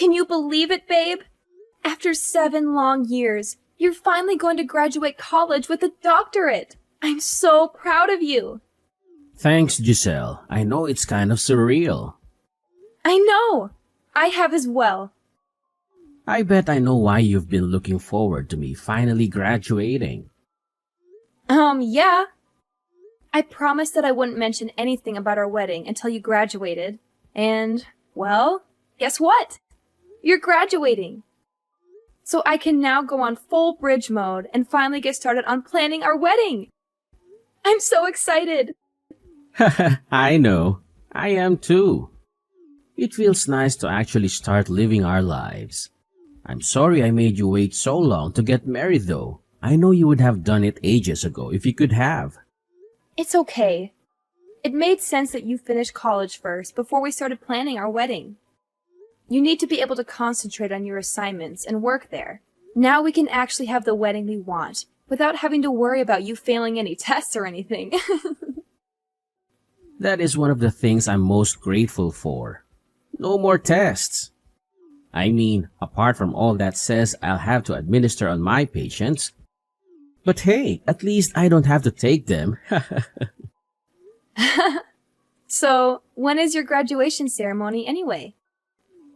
Can you believe it, babe? After 7 long years, you're finally going to graduate college with a doctorate. I'm so proud of you. Thanks, Giselle. I know it's kind of surreal. I know. I have as well. I bet I know why you've been looking forward to me finally graduating. Yeah. I promised that I wouldn't mention anything about our wedding until you graduated. And, well, guess what? You're graduating. So I can now go on full bridge mode and finally get started on planning our wedding. I'm so excited. I know. I am too. It feels nice to actually start living our lives. I'm sorry I made you wait so long to get married though. I know you would have done it ages ago if you could have. It's okay. It made sense that you finish college first before we started planning our wedding. You need to be able to concentrate on your assignments and work there. Now we can actually have the wedding we want without having to worry about you failing any tests or anything. That is one of the things I'm most grateful for. No more tests. I mean, apart from all that says I'll have to administer on my patients. But hey, at least I don't have to take them. So, when is your graduation ceremony anyway?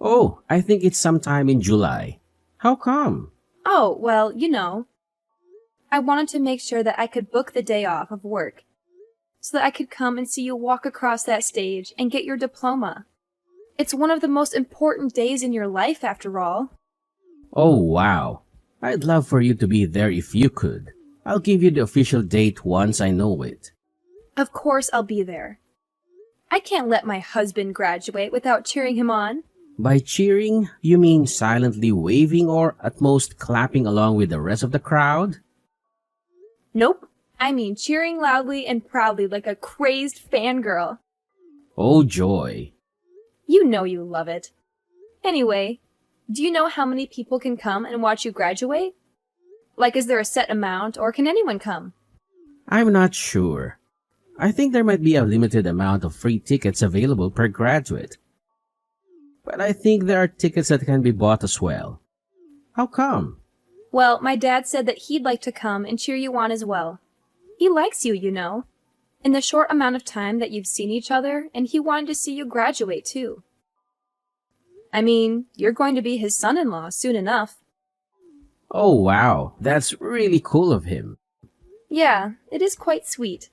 Oh, I think it's sometime in July. How come? Oh, well, I wanted to make sure that I could book the day off of work so that I could come and see you walk across that stage and get your diploma. It's one of the most important days in your life, after all. Oh, wow. I'd love for you to be there if you could. I'll give you the official date once I know it. Of course I'll be there. I can't let my husband graduate without cheering him on. By cheering, you mean silently waving or at most clapping along with the rest of the crowd? Nope. I mean cheering loudly and proudly like a crazed fangirl. Oh, joy. You know you love it. Anyway, do you know how many people can come and watch you graduate? Like, is there a set amount, or can anyone come? I'm not sure. I think there might be a limited amount of free tickets available per graduate. But I think there are tickets that can be bought as well. How come? Well, my dad said that he'd like to come and cheer you on as well. He likes you, in the short amount of time that you've seen each other, and he wanted to see you graduate too. I mean, you're going to be his son-in-law soon enough. Oh, wow. That's really cool of him. Yeah, it is quite sweet.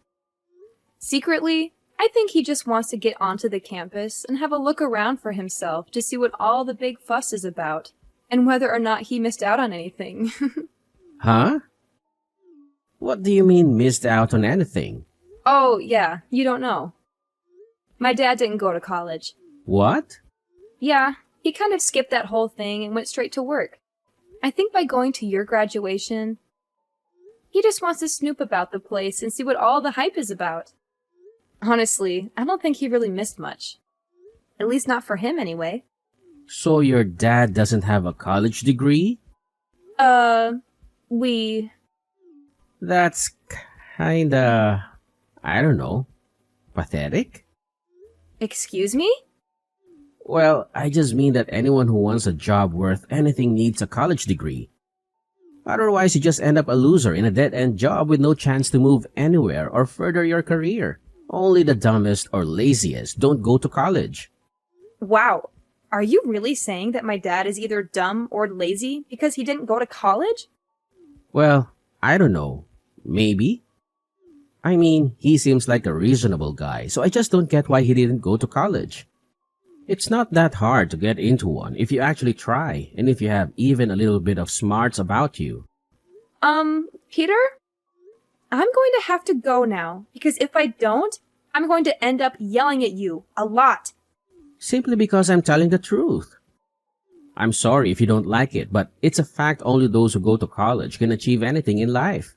Secretly, I think he just wants to get onto the campus and have a look around for himself to see what all the big fuss is about, and whether or not he missed out on anything. Huh? What do you mean missed out on anything? Oh, yeah, you don't know. My dad didn't go to college. What? Yeah, he kind of skipped that whole thing and went straight to work. I think by going to your graduation, he just wants to snoop about the place and see what all the hype is about. Honestly, I don't think he really missed much. At least not for him, anyway. So your dad doesn't have a college degree? We... That's kinda... I don't know. Pathetic? Excuse me? Well, I just mean that anyone who wants a job worth anything needs a college degree. Otherwise, you just end up a loser in a dead-end job with no chance to move anywhere or further your career. Only the dumbest or laziest don't go to college. Wow. Are you really saying that my dad is either dumb or lazy because he didn't go to college? Well, I don't know. Maybe. I mean, he seems like a reasonable guy, so I just don't get why he didn't go to college. It's not that hard to get into one if you actually try, and if you have even a little bit of smarts about you. Peter? I'm going to have to go now, because if I don't, I'm going to end up yelling at you a lot. Simply because I'm telling the truth. I'm sorry if you don't like it, but it's a fact only those who go to college can achieve anything in life.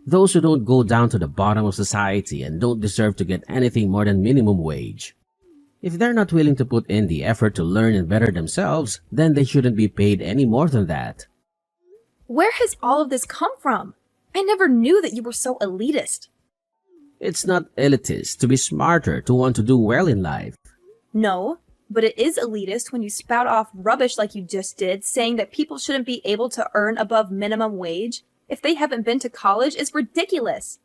Those who don't go down to the bottom of society and don't deserve to get anything more than minimum wage. If they're not willing to put in the effort to learn and better themselves, then they shouldn't be paid any more than that. Where has all of this come from? I never knew that you were so elitist. It's not elitist to be smarter to want to do well in life. No, But it is elitist when you spout off rubbish like you just did, saying that people shouldn't be able to earn above minimum wage if they haven't been to college is ridiculous.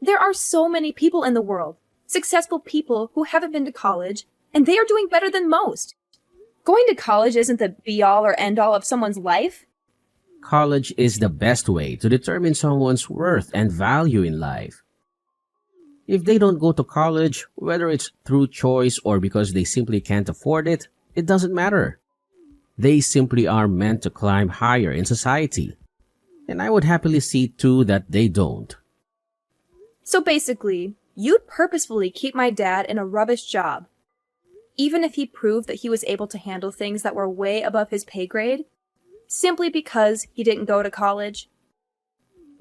There are so many people in the world, successful people who haven't been to college, and they are doing better than most. Going to college isn't the be-all or end-all of someone's life. College is the best way to determine someone's worth and value in life. If they don't go to college, whether it's through choice or because they simply can't afford it, it doesn't matter. They simply are meant to climb higher in society. And I would happily see too that they don't. So basically, you'd purposefully keep my dad in a rubbish job, even if he proved that he was able to handle things that were way above his pay grade, simply because he didn't go to college?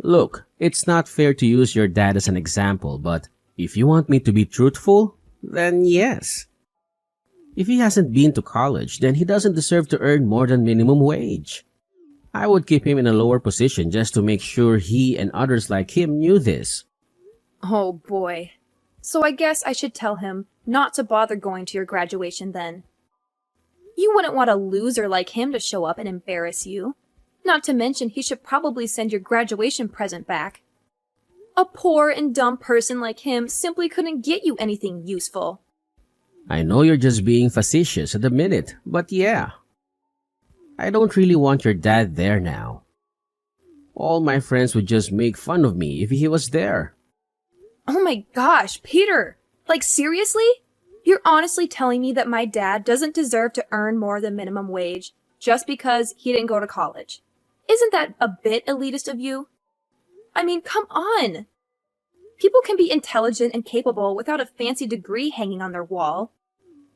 Look, it's not fair to use your dad as an example, but if you want me to be truthful, then yes. If he hasn't been to college, then he doesn't deserve to earn more than minimum wage. I would keep him in a lower position just to make sure he and others like him knew this. Oh boy. So I guess I should tell him not to bother going to your graduation then. You wouldn't want a loser like him to show up and embarrass you. Not to mention he should probably send your graduation present back. A poor and dumb person like him simply couldn't get you anything useful. I know you're just being facetious at the minute, but yeah. I don't really want your dad there now. All my friends would just make fun of me if he was there. Oh my gosh, Peter! Like seriously? You're honestly telling me that my dad doesn't deserve to earn more than minimum wage just because he didn't go to college? Isn't that a bit elitist of you? I mean, come on! People can be intelligent and capable without a fancy degree hanging on their wall.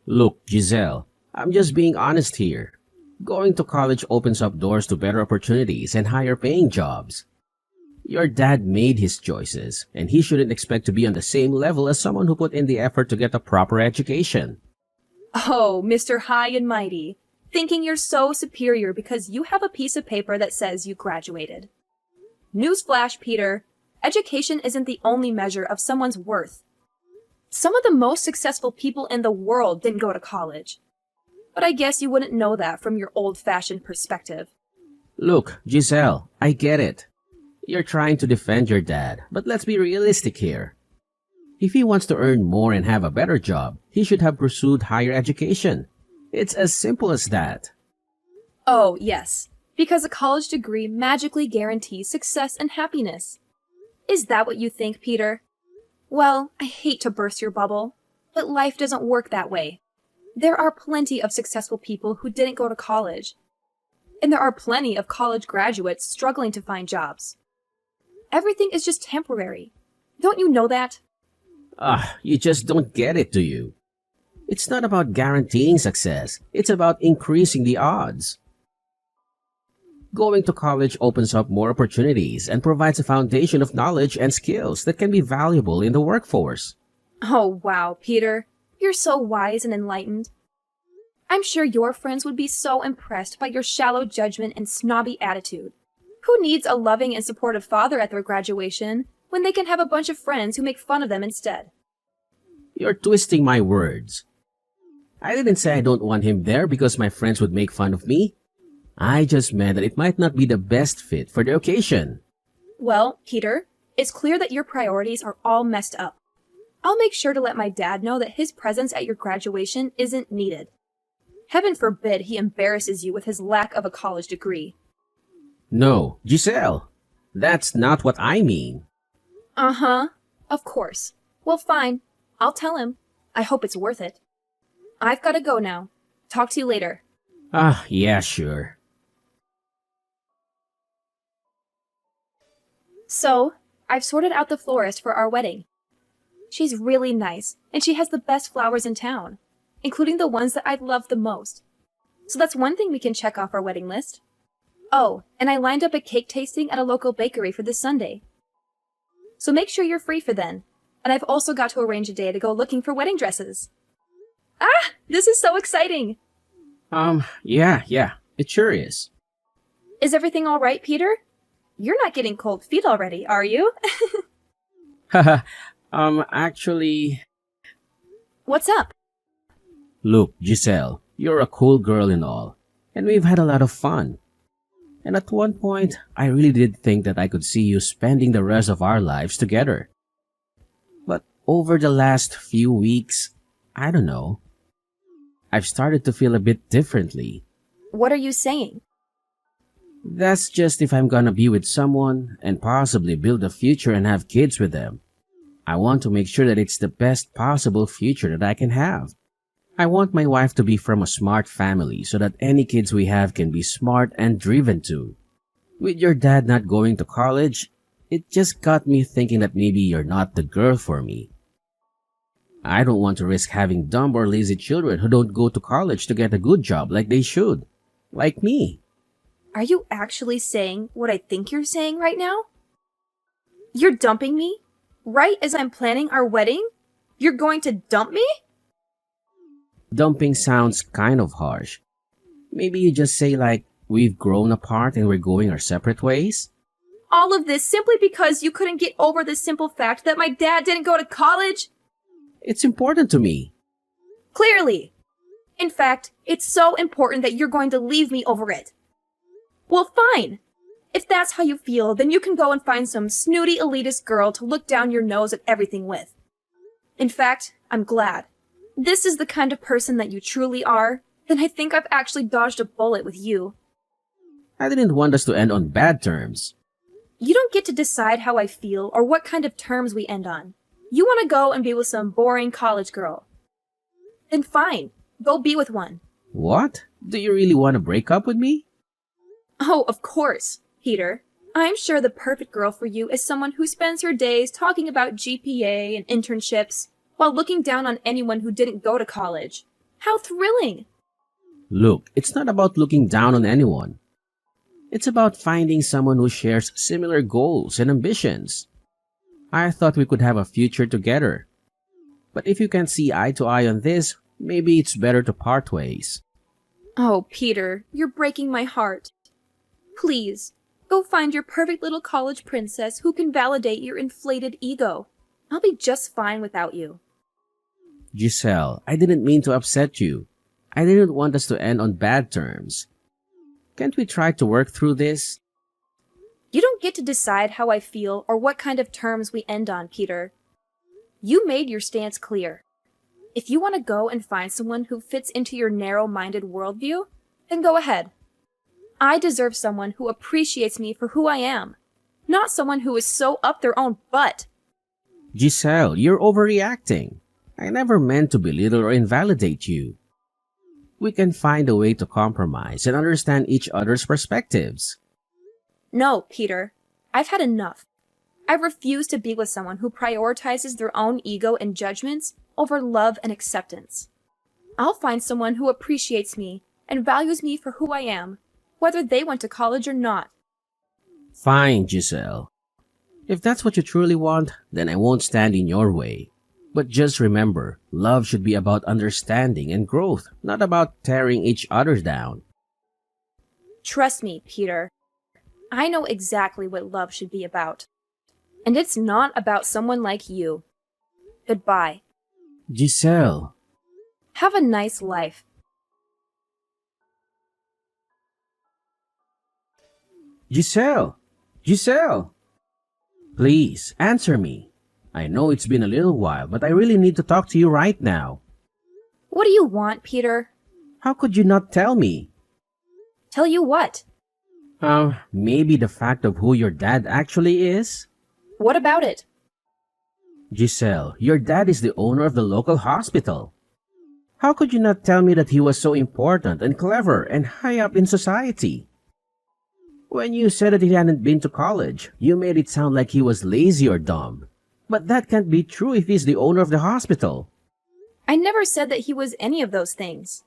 Look, Giselle, I'm just being honest here. Going to college opens up doors to better opportunities and higher paying jobs. Your dad made his choices, and he shouldn't expect to be on the same level as someone who put in the effort to get a proper education. Oh, Mr. High and Mighty, thinking you're so superior because you have a piece of paper that says you graduated. Newsflash, Peter, education isn't the only measure of someone's worth. Some of the most successful people in the world didn't go to college. But I guess you wouldn't know that from your old-fashioned perspective. Look, Giselle, I get it. You're trying to defend your dad, but let's be realistic here. If he wants to earn more and have a better job, he should have pursued higher education. It's as simple as that. Oh, yes, because a college degree magically guarantees success and happiness. Is that what you think, Peter? Well, I hate to burst your bubble, but life doesn't work that way. There are plenty of successful people who didn't go to college. And there are plenty of college graduates struggling to find jobs. Everything is just temporary. Don't you know that? You just don't get it, do you? It's not about guaranteeing success. It's about increasing the odds. Going to college opens up more opportunities and provides a foundation of knowledge and skills that can be valuable in the workforce. Oh, wow, Peter. You're so wise and enlightened. I'm sure your friends would be so impressed by your shallow judgment and snobby attitude. Who needs a loving and supportive father at their graduation when they can have a bunch of friends who make fun of them instead? You're twisting my words. I didn't say I don't want him there because my friends would make fun of me. I just meant that it might not be the best fit for the occasion. Well, Peter, it's clear that your priorities are all messed up. I'll make sure to let my dad know that his presence at your graduation isn't needed. Heaven forbid he embarrasses you with his lack of a college degree. No, Giselle, that's not what I mean. Uh-huh, of course. Well, fine. I'll tell him. I hope it's worth it. I've got to go now. Talk to you later. Yeah, sure. So, I've sorted out the florist for our wedding. She's really nice, and she has the best flowers in town, including the ones that I love the most. So that's one thing we can check off our wedding list. Oh, and I lined up a cake tasting at a local bakery for this Sunday. So make sure you're free for then. And I've also got to arrange a day to go looking for wedding dresses. Ah, this is so exciting! Yeah, it sure is. Is everything all right, Peter? You're not getting cold feet already, are you? Actually... What's up? Look, Giselle, you're a cool girl and all, and we've had a lot of fun. And at one point, I really did think that I could see you spending the rest of our lives together. But over the last few weeks, I don't know, I've started to feel a bit differently. What are you saying? That's just if I'm gonna be with someone and possibly build a future and have kids with them. I want to make sure that it's the best possible future that I can have. I want my wife to be from a smart family so that any kids we have can be smart and driven too. With your dad not going to college, it just got me thinking that maybe you're not the girl for me. I don't want to risk having dumb or lazy children who don't go to college to get a good job like they should. Like me. Are you actually saying what I think you're saying right now? You're dumping me? Right as I'm planning our wedding? You're going to dump me? Dumping sounds kind of harsh. Maybe you just say like, we've grown apart and we're going our separate ways? All of this simply because you couldn't get over the simple fact that my dad didn't go to college? It's important to me. Clearly. In fact, it's so important that you're going to leave me over it. Well, fine. If that's how you feel, then you can go and find some snooty elitist girl to look down your nose at everything with. In fact, I'm glad. This is the kind of person that you truly are, then I think I've actually dodged a bullet with you. I didn't want us to end on bad terms. You don't get to decide how I feel or what kind of terms we end on. You want to go and be with some boring college girl. Then fine, go be with one. What? Do you really want to break up with me? Oh, of course, Peter. I'm sure the perfect girl for you is someone who spends her days talking about GPA and internships while looking down on anyone who didn't go to college. How thrilling! Look, it's not about looking down on anyone. It's about finding someone who shares similar goals and ambitions. I thought we could have a future together. But if you can't see eye to eye on this, maybe it's better to part ways. Oh, Peter, you're breaking my heart. Please, go find your perfect little college princess who can validate your inflated ego. I'll be just fine without you. Giselle, I didn't mean to upset you. I didn't want us to end on bad terms. Can't we try to work through this? You don't get to decide how I feel or what kind of terms we end on, Peter. You made your stance clear. If you want to go and find someone who fits into your narrow-minded worldview, then go ahead. I deserve someone who appreciates me for who I am, not someone who is so up their own butt. Giselle, you're overreacting. I never meant to belittle or invalidate you. We can find a way to compromise and understand each other's perspectives. No, Peter. I've had enough. I refuse to be with someone who prioritizes their own ego and judgments over love and acceptance. I'll find someone who appreciates me and values me for who I am, whether they went to college or not. Fine, Giselle. If that's what you truly want, then I won't stand in your way. But just remember, love should be about understanding and growth, not about tearing each other down. Trust me, Peter. I know exactly what love should be about. And it's not about someone like you. Goodbye. Giselle. Have a nice life. Giselle! Giselle! Please, answer me. I know it's been a little while, but I really need to talk to you right now. What do you want, Peter? How could you not tell me? Tell you what? Maybe the fact of who your dad actually is? What about it? Giselle, your dad is the owner of the local hospital. How could you not tell me that he was so important and clever and high up in society? When you said that he hadn't been to college, you made it sound like he was lazy or dumb. But that can't be true if he's the owner of the hospital. I never said that he was any of those things.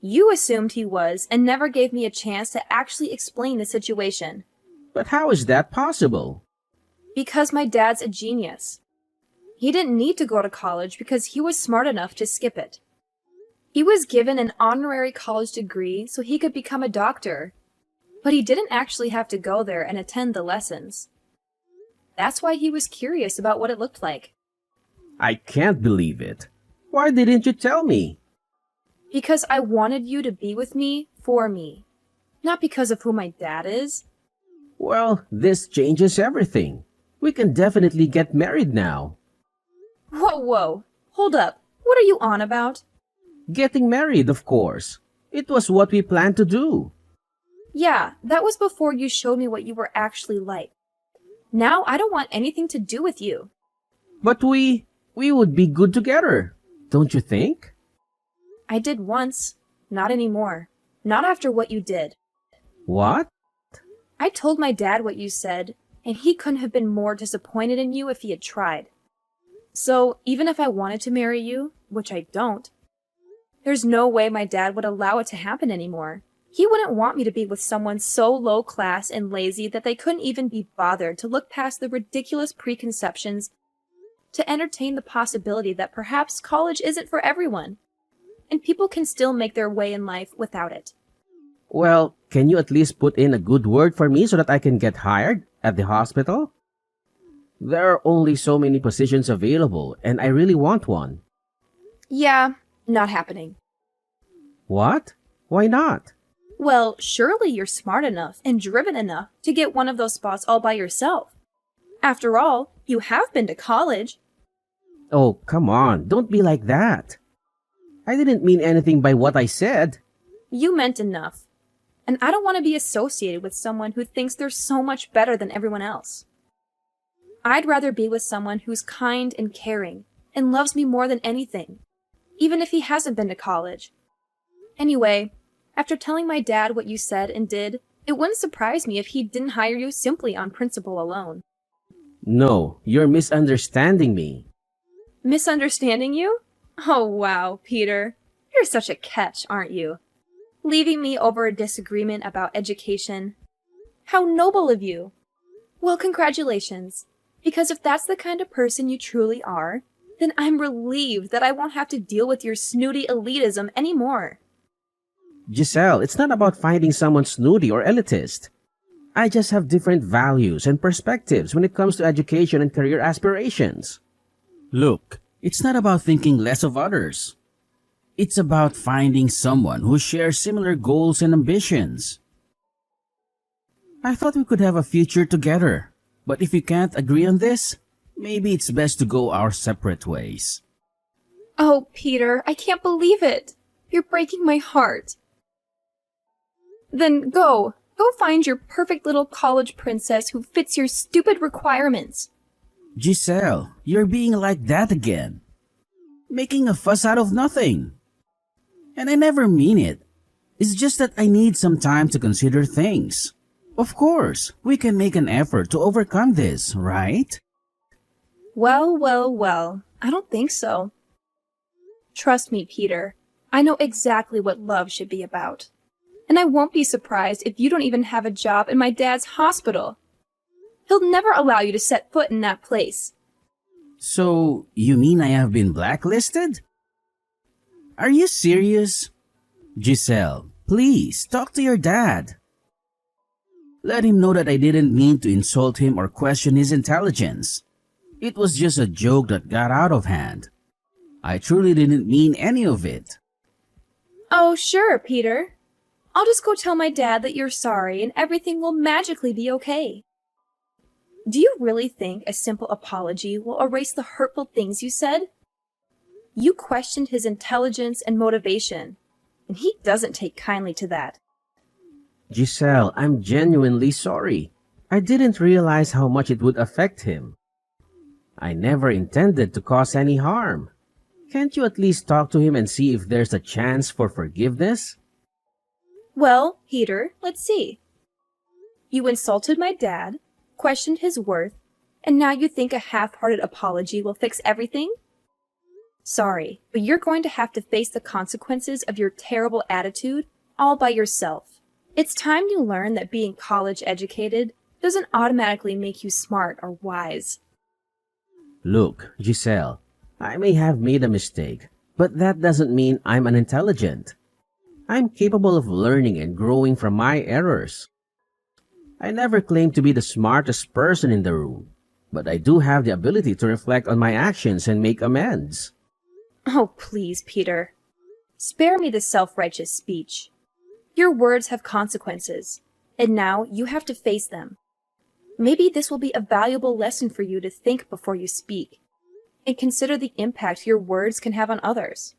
You assumed he was and never gave me a chance to actually explain the situation. But how is that possible? Because my dad's a genius. He didn't need to go to college because he was smart enough to skip it. He was given an honorary college degree so he could become a doctor. But he didn't actually have to go there and attend the lessons. That's why he was curious about what it looked like. I can't believe it. Why didn't you tell me? Because I wanted you to be with me for me, not because of who my dad is. Well, this changes everything. We can definitely get married now. Whoa, whoa. Hold up. What are you on about? Getting married, of course. It was what we planned to do. Yeah, that was before you showed me what you were actually like. Now I don't want anything to do with you. But we would be good together, don't you think? I did once. Not anymore. Not after what you did. What? I told my dad what you said, and he couldn't have been more disappointed in you if he had tried. So, even if I wanted to marry you, which I don't, there's no way my dad would allow it to happen anymore. He wouldn't want me to be with someone so low class and lazy that they couldn't even be bothered to look past the ridiculous preconceptions to entertain the possibility that perhaps college isn't for everyone, and people can still make their way in life without it. Well, can you at least put in a good word for me so that I can get hired at the hospital? There are only so many positions available, and I really want one. Yeah, not happening. What? Why not? Well, surely you're smart enough and driven enough to get one of those spots all by yourself. After all, you have been to college. Oh, come on, don't be like that. I didn't mean anything by what I said. You meant enough. And I don't want to be associated with someone who thinks they're so much better than everyone else. I'd rather be with someone who's kind and caring and loves me more than anything, even if he hasn't been to college. Anyway, after telling my dad what you said and did, it wouldn't surprise me if he didn't hire you simply on principle alone. No, you're misunderstanding me. Misunderstanding you? Oh, wow, Peter. You're such a catch, aren't you? Leaving me over a disagreement about education. How noble of you! Well, congratulations. Because if that's the kind of person you truly are, then I'm relieved that I won't have to deal with your snooty elitism anymore. Giselle, it's not about finding someone snooty or elitist. I just have different values and perspectives when it comes to education and career aspirations. Look, it's not about thinking less of others. It's about finding someone who shares similar goals and ambitions. I thought we could have a future together, but if you can't agree on this, maybe it's best to go our separate ways. Oh, Peter, I can't believe it. You're breaking my heart. Then go find your perfect little college princess who fits your stupid requirements. Giselle, you're being like that again. Making a fuss out of nothing. And I never mean it. It's just that I need some time to consider things. Of course, we can make an effort to overcome this, right? Well, I don't think so. Trust me, Peter. I know exactly what love should be about. And I won't be surprised if you don't even have a job in my dad's hospital. He'll never allow you to set foot in that place. So, you mean I have been blacklisted? Are you serious? Giselle, please talk to your dad. Let him know that I didn't mean to insult him or question his intelligence. It was just a joke that got out of hand. I truly didn't mean any of it. Oh, sure, Peter. I'll just go tell my dad that you're sorry and everything will magically be okay. Do you really think a simple apology will erase the hurtful things you said? You questioned his intelligence and motivation, and he doesn't take kindly to that. Giselle, I'm genuinely sorry. I didn't realize how much it would affect him. I never intended to cause any harm. Can't you at least talk to him and see if there's a chance for forgiveness? Well, Peter, let's see. You insulted my dad, questioned his worth, and now you think a half-hearted apology will fix everything? Sorry, but you're going to have to face the consequences of your terrible attitude all by yourself. It's time you learn that being college educated doesn't automatically make you smart or wise. Look, Giselle, I may have made a mistake, but that doesn't mean I'm unintelligent. I'm capable of learning and growing from my errors. I never claimed to be the smartest person in the room, but I do have the ability to reflect on my actions and make amends. Oh, please, Peter. Spare me the self-righteous speech. Your words have consequences, and now you have to face them. Maybe this will be a valuable lesson for you to think before you speak, and consider the impact your words can have on others.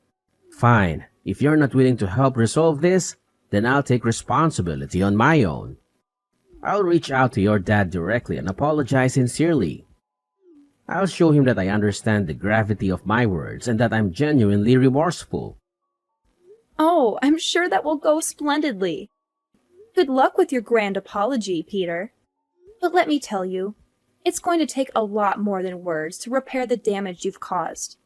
Fine. If you're not willing to help resolve this, then I'll take responsibility on my own. I'll reach out to your dad directly and apologize sincerely. I'll show him that I understand the gravity of my words and that I'm genuinely remorseful. Oh, I'm sure that will go splendidly. Good luck with your grand apology, Peter. But let me tell you, it's going to take a lot more than words to repair the damage you've caused.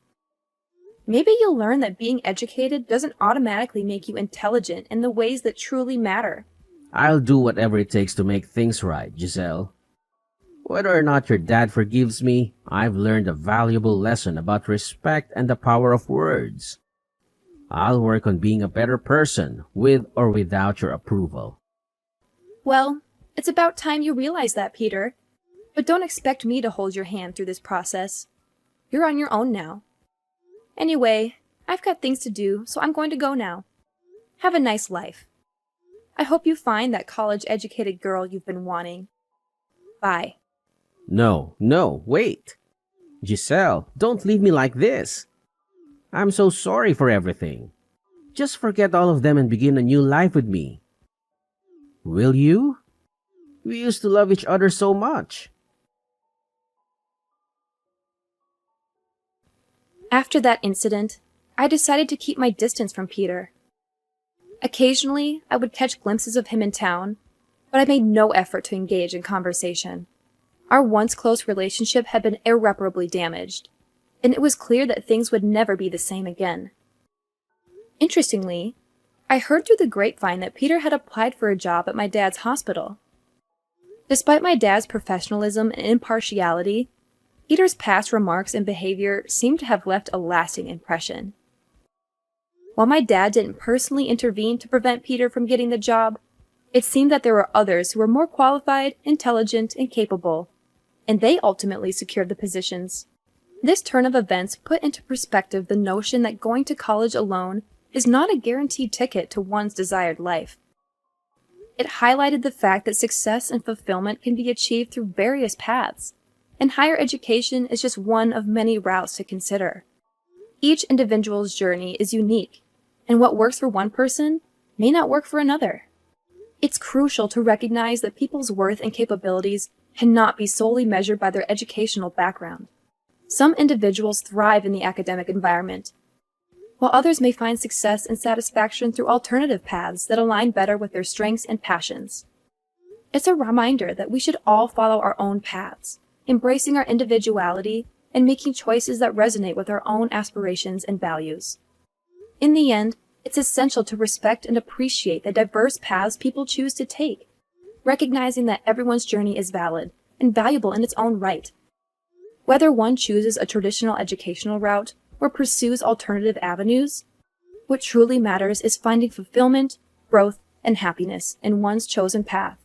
Maybe you'll learn that being educated doesn't automatically make you intelligent in the ways that truly matter. I'll do whatever it takes to make things right, Giselle. Whether or not your dad forgives me, I've learned a valuable lesson about respect and the power of words. I'll work on being a better person, with or without your approval. Well, it's about time you realize that, Peter. But don't expect me to hold your hand through this process. You're on your own now. Anyway, I've got things to do, so I'm going to go now. Have a nice life. I hope you find that college-educated girl you've been wanting. Bye. No, wait. Giselle, don't leave me like this. I'm so sorry for everything. Just forget all of them and begin a new life with me. Will you? We used to love each other so much. After that incident, I decided to keep my distance from Peter. Occasionally, I would catch glimpses of him in town, but I made no effort to engage in conversation. Our once close relationship had been irreparably damaged, and it was clear that things would never be the same again. Interestingly, I heard through the grapevine that Peter had applied for a job at my dad's hospital. Despite my dad's professionalism and impartiality, Peter's past remarks and behavior seemed to have left a lasting impression. While my dad didn't personally intervene to prevent Peter from getting the job, it seemed that there were others who were more qualified, intelligent, and capable, and they ultimately secured the positions. This turn of events put into perspective the notion that going to college alone is not a guaranteed ticket to one's desired life. It highlighted the fact that success and fulfillment can be achieved through various paths, and higher education is just one of many routes to consider. Each individual's journey is unique, and what works for one person may not work for another. It's crucial to recognize that people's worth and capabilities cannot be solely measured by their educational background. Some individuals thrive in the academic environment, while others may find success and satisfaction through alternative paths that align better with their strengths and passions. It's a reminder that we should all follow our own paths, embracing our individuality and making choices that resonate with our own aspirations and values. In the end, it's essential to respect and appreciate the diverse paths people choose to take, recognizing that everyone's journey is valid and valuable in its own right. Whether one chooses a traditional educational route or pursues alternative avenues, what truly matters is finding fulfillment, growth, and happiness in one's chosen path.